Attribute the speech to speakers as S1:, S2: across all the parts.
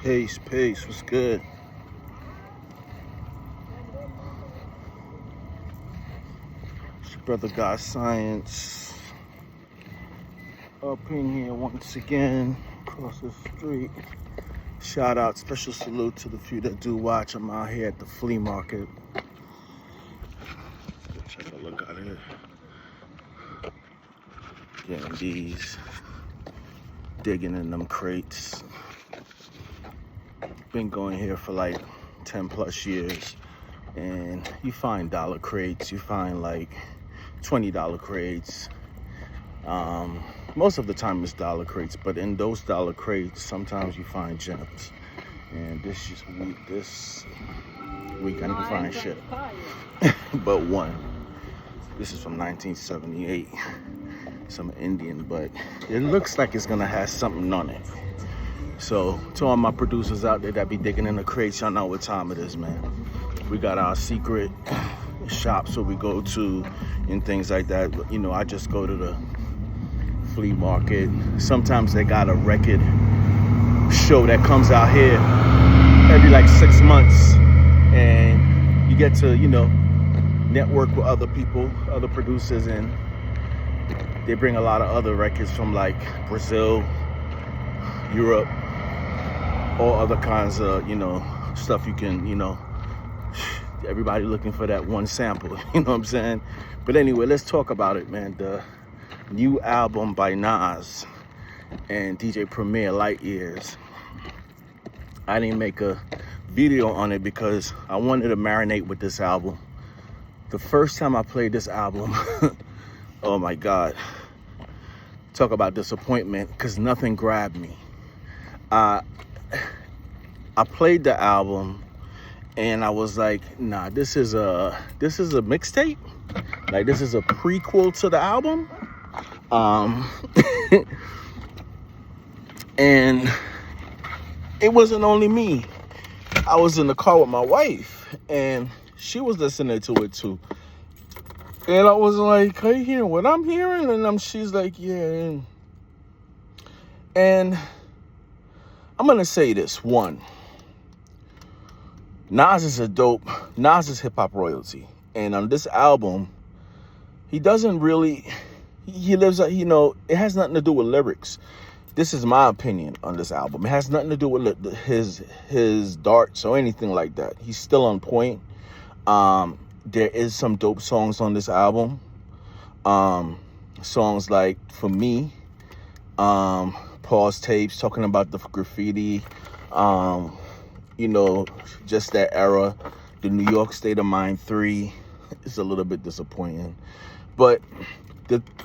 S1: Peace, what's good? It's your brother God Science up in here once again, across the street. Shout out, special salute to the few that do watch. I'm out here at the flea market. Check a look out here. Getting these, digging in them crates. Been going here for like 10 plus years, and you find dollar crates, you find like $20 crates. Most of the time it's dollar crates, but in those dollar crates sometimes you find gems. And this week I didn't find shit but one. This is from 1978, some Indian, but it looks like it's gonna have something on it. So to all my producers out there that be digging in the crates, y'all know what time it is, man. We got our secret shops where we go to and things like that. You know, I just go to the flea market. Sometimes they got a record show that comes out here every like 6 months, and you get to, you know, network with other people, other producers, and they bring a lot of other records from like Brazil, Europe, all other kinds of, you know, stuff you can, you know, everybody looking for that one sample, you know what I'm saying? But anyway, let's talk about it, man. The new album by Nas and DJ Premier, Light Years. I didn't make a video on it because I wanted to marinate with this album. The first time I played this album, oh my God, talk about disappointment, because nothing grabbed me. I played the album and I was like, nah, this is a mixtape. Like, this is a prequel to the album. And it wasn't only me. I was in the car with my wife and she was listening to it too. And I was like, are you hearing what I'm hearing? And she's like, yeah. And I'm going to say this. One, Nas is hip hop royalty. And on this album, he doesn't really, he lives, you know, it has nothing to do with lyrics. This is my opinion on this album. It has nothing to do with his darts or anything like that. He's still on point. There is some dope songs on this album. Songs like For Me, Pause Tapes, talking about the graffiti, you know, just that era. The New York State of Mind 3 is a little bit disappointing. But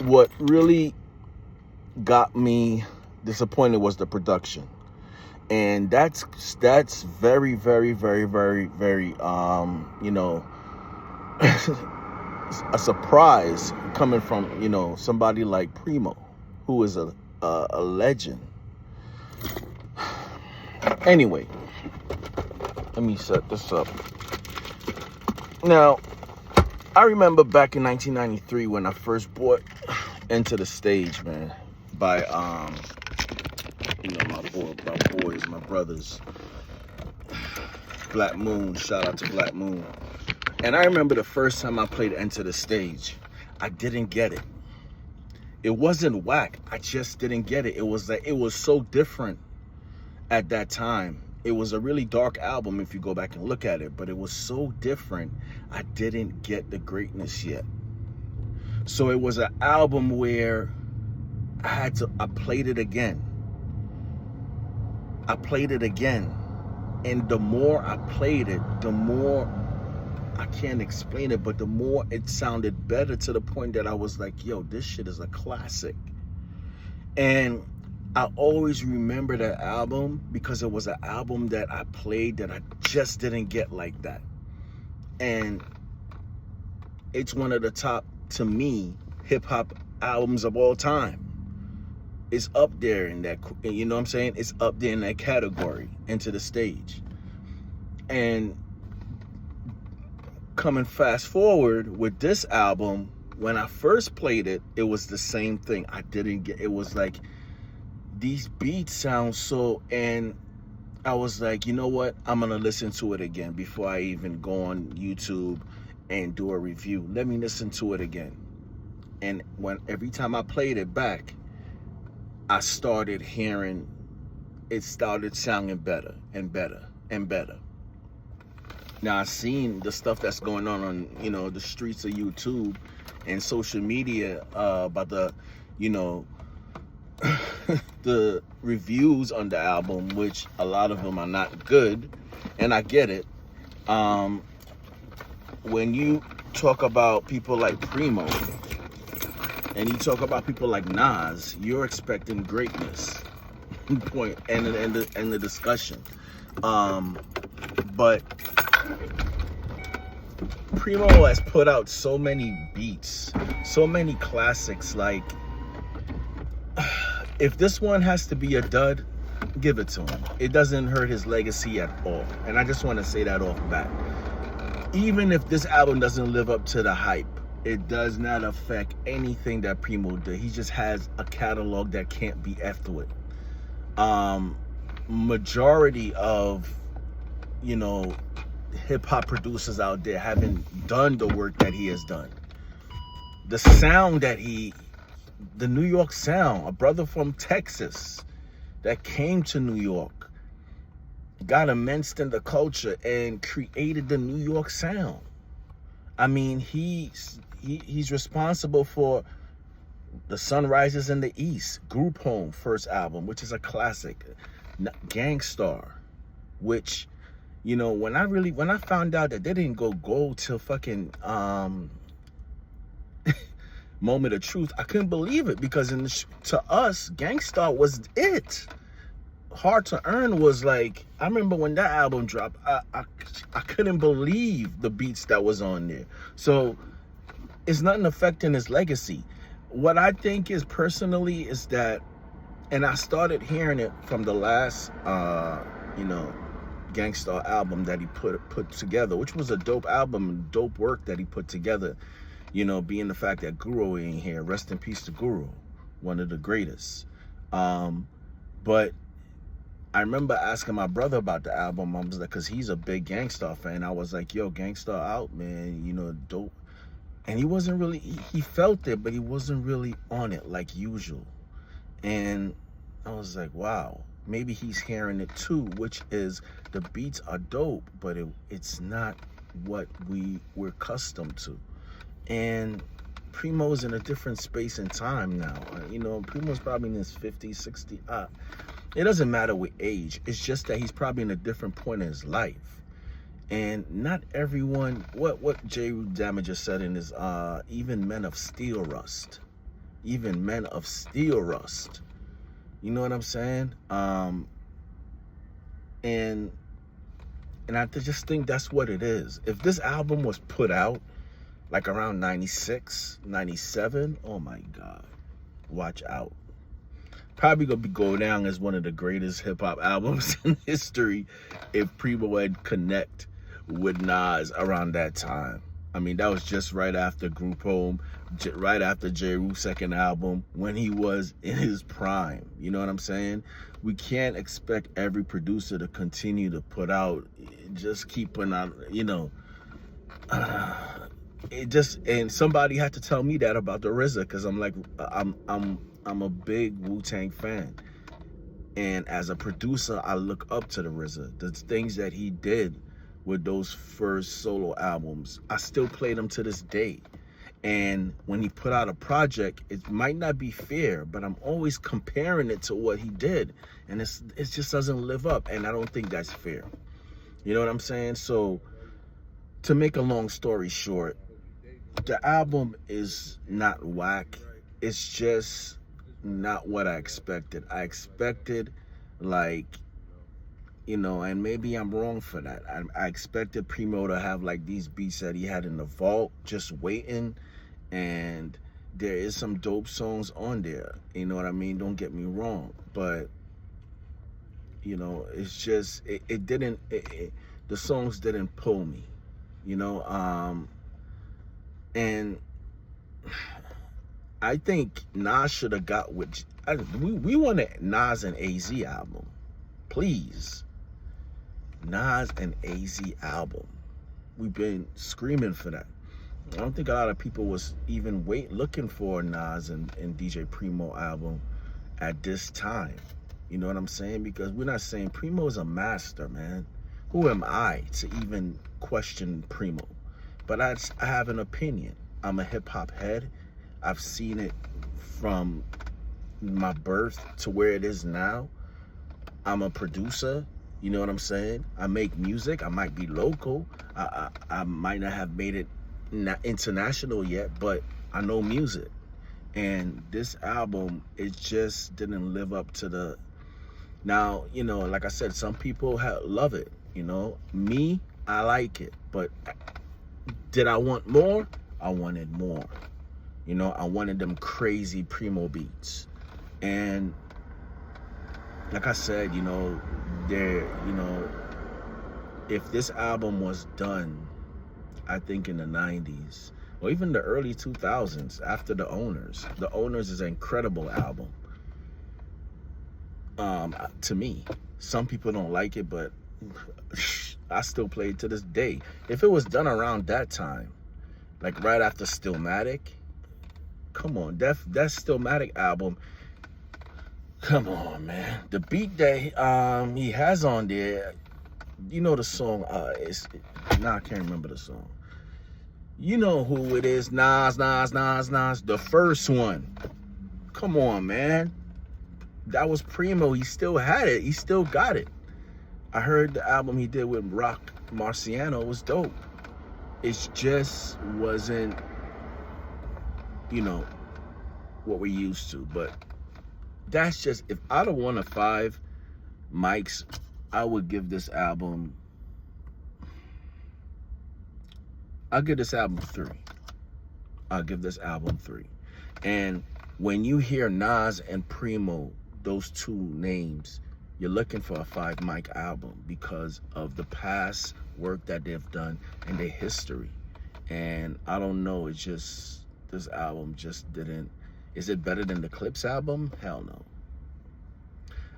S1: what really got me disappointed was the production. And that's very, very, very, very, very, you know, a surprise coming from, you know, somebody like Primo, who is a legend. Anyway, let me set this up. Now, I remember back in 1993 when I first bought Enter the Stage, man, by you know, my brothers, Black Moon. Shout out to Black Moon. And I remember the first time I played Enter the Stage, I didn't get it. It wasn't whack. I just didn't get it. It was like, it was so different at that time. It was a really dark album if you go back and look at it, but it was so different. I didn't get the greatness yet. So it was an album where I played it again. And the more I played it, the more, I can't explain it, but the more it sounded better, to the point that I was like, yo, this shit is a classic. And I always remember that album because it was an album that I played that I just didn't get like that. And it's one of the top, to me, hip-hop albums of all time. It's up there in that, you know what I'm saying? It's up there in that category, Enter the Stage. And coming fast forward with this album, when I first played it, it was the same thing. I didn't get, it was like, these beats sound so, and I was like, you know what? I'm gonna listen to it again before I even go on YouTube and do a review. Let me listen to it again. And every time I played it back, I started hearing it started sounding better and better and better. Now I've seen the stuff that's going on the streets of YouTube and social media about the the reviews on the album, which a lot of them are not good, and I get it. When you talk about people like Primo and you talk about people like Nas, you're expecting greatness. Point and the discussion. But Primo has put out so many beats, so many classics. Like, if this one has to be a dud, give it to him. It doesn't hurt his legacy at all. And I just want to say that off bat. Even if this album doesn't live up to the hype, it does not affect anything that Primo did. He just has a catalog that can't be effed with. Majority of hip-hop producers out there haven't done the work that he has done. The sound that the New York sound, a brother from Texas that came to New York, got immersed in the culture and created the New York sound. I mean, he's responsible for The Sun Rises in the East, Group Home, first album, which is a classic. Gangstar, which, when I found out that they didn't go gold till fucking Moment of Truth, I couldn't believe it, because to us, Gangstar was it. Hard to Earn was like, I remember when that album dropped, I couldn't believe the beats that was on there. So it's nothing affecting his legacy. What I think is personally is that, and I started hearing it from the last Gangstar album that he put together, which was a dope album, dope work that he put together, being the fact that Guru ain't here. Rest in peace to Guru, one of the greatest. But I remember asking my brother about the album. I was like, because he's a big Gangstar fan. I was like, yo, Gangstar out, man, dope. And he wasn't really, he felt it, but he wasn't really on it like usual. And I was like, wow, maybe he's hearing it too, which is the beats are dope, but it's not what we're accustomed to. And Primo's in a different space and time now. Primo's probably in his 50s, 60s. It doesn't matter with age. It's just that he's probably in a different point in his life. And not everyone, what J. Damager said in his, even men of steel rust. Even men of steel rust. You know what I'm saying? And I just think that's what it is. If this album was put out like around 96, 97, oh my God, watch out. Probably gonna go down as one of the greatest hip hop albums in history if Primo had connect with Nas around that time. I mean, that was just right after Group Home, right after J. Rule's second album, when he was in his prime. You know what I'm saying? We can't expect every producer to continue to put out, just keep putting out, and somebody had to tell me that about the RZA, because I'm like, I'm a big Wu-Tang fan. And as a producer, I look up to the RZA. The things that he did with those first solo albums, I still play them to this day. And when he put out a project, it might not be fair, but I'm always comparing it to what he did. And it just doesn't live up. And I don't think that's fair. You know what I'm saying? So to make a long story short, the album is not whack. It's just not what I expected. I expected, like, and maybe I'm wrong for that. I expected Primo to have like these beats that he had in the vault just waiting, and there is some dope songs on there. You know what I mean? Don't get me wrong, but it's just it didn't. The songs didn't pull me, and I think Nas should have got with. We want a Nas and AZ album, please. Nas and AZ album. We've been screaming for that. I don't think a lot of people was even looking for Nas and DJ Primo album at this time. You know what I'm saying? Because we're not saying Primo is a master, man. Who am I to even question Primo? But I have an opinion. I'm a hip hop head. I've seen it from my birth to where it is now. I'm a producer. You know what I'm saying? I make music. I might be local. I might not have made it not international yet, but I know music. And this album, it just didn't live up to the... Now, you know, like I said, some people love it. You know, me, I like it. But did I want more? I wanted more. You know, I wanted them crazy Primo beats. And like I said, you know, if this album was done, I think in the 90s or even the early 2000s after The Owners is an incredible album. To me, some people don't like it, but I still play it to this day. If it was done around that time, like right after Stillmatic, come on, that Stillmatic album, come on, man. The beat that he has on there, you know the song, I can't remember the song. You know who it is, Nas, the first one. Come on, man. That was Primo. He still had it. He still got it. I heard the album he did with Rock Marciano was dope. It just wasn't, you know, what we're used to. But that's just, if out of 1 to 5 mics, I would give this album, I'll give this album 3. I'll give this album 3. And when you hear Nas and Primo, those two names, you're looking for a 5 mic album because of the past work that they've done and their history. And I don't know, it's just, this album just didn't. Is it better than the Clips album? Hell no.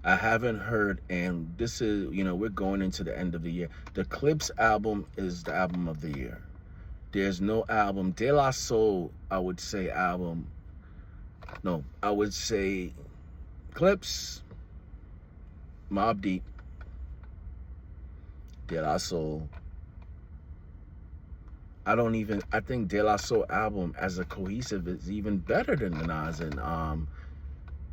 S1: I haven't heard, and this is, you know, we're going into the end of the year. The Clips album is the album of the year. There's no album. De La Soul, I would say album. No, I would say Clips, Mobb Deep, De La Soul. I think De La Soul album as a cohesive is even better than the Nas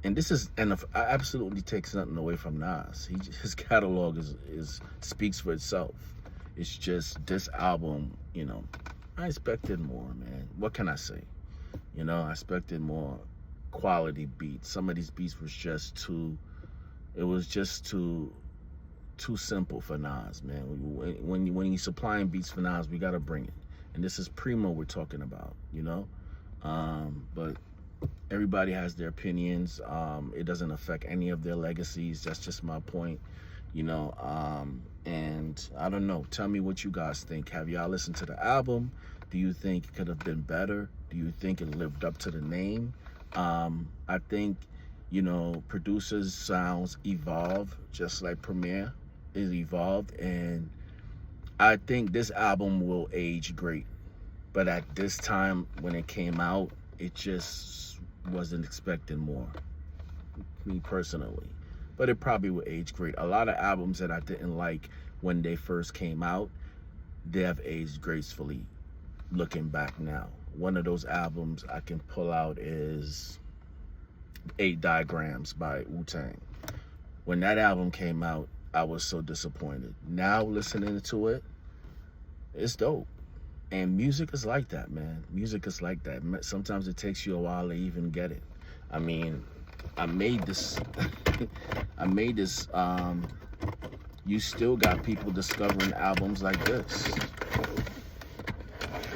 S1: and this is, and I absolutely take nothing away from Nas. His catalog is speaks for itself. It's just this album, you know, I expected more, man. What can I say? You know, I expected more quality beats. Some of these beats was just too simple for Nas, man. When you're supplying beats for Nas, we gotta bring it. And this is Primo we're talking about, you know? But everybody has their opinions. It doesn't affect any of their legacies. That's just my point, you know? And I don't know. Tell me what you guys think. Have y'all listened to the album? Do you think it could have been better? Do you think it lived up to the name? I think, you know, producers' sounds evolve just like Premier is evolved. And I think this album will age great. But at this time when it came out, it just wasn't expecting more, me personally. But it probably will age great. A lot of albums that I didn't like when they first came out, they have aged gracefully looking back now. One of those albums I can pull out is 8 Diagrams by Wu-Tang. When that album came out, I was so disappointed. Now listening to it, it's dope. And music is like that, man. Music is like that. Sometimes it takes you a while to even get it. I mean, I made this, you still got people discovering albums like this,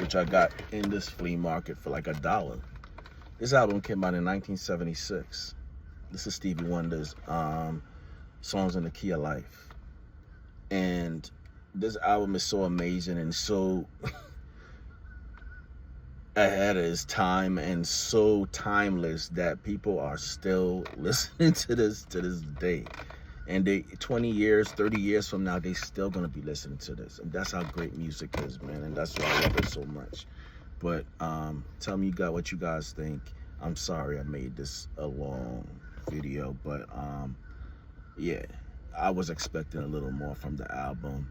S1: which I got in this flea market for like $1. This album came out in 1976. This is Stevie Wonder's Songs in the Key of Life. And this album is so amazing and so ahead of its time and so timeless that people are still listening to this day. And they 20 years, 30 years from now, they still gonna be listening to this. And that's how great music is, man. And that's why I love it so much. But tell me what you guys think. I'm sorry I made this a long video, but yeah, I was expecting a little more from the album.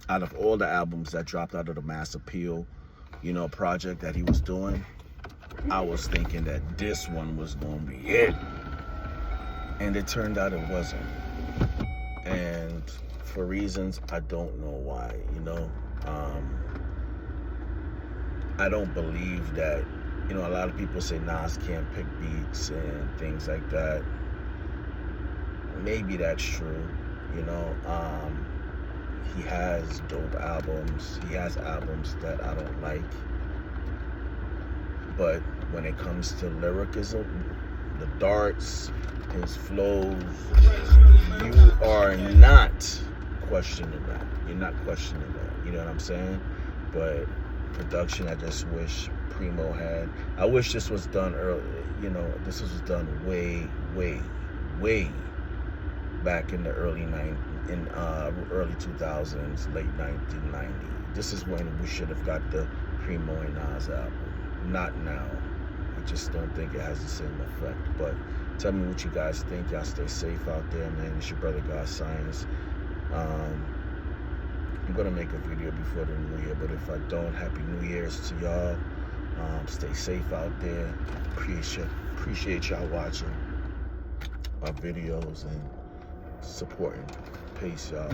S1: Out of all the albums that dropped out of the Mass Appeal, you know, project that he was doing, I was thinking that this one was gonna be it. And it turned out it wasn't. And for reasons I don't know why, you know. I don't believe that, you know, a lot of people say Nas can't pick beats and things like that. Maybe that's true, you know. He has dope albums. He has albums that I don't like. But when it comes to lyricism, the darts, his flows, you are not questioning that. You're not questioning that. You know what I'm saying? But production, I just wish Primo had. I wish this was done early. You know, this was done way back in the early 2000s, late 1990. This is when we should have got the Primo and Nas album. Not now. I just don't think it has the same effect. But tell me what you guys think. Y'all stay safe out there, man. It's your brother God Science. I'm gonna make a video before the new year, but if I don't, Happy New Year's to y'all. Stay safe out there. Appreciate y'all watching our videos and supporting. Peace, y'all.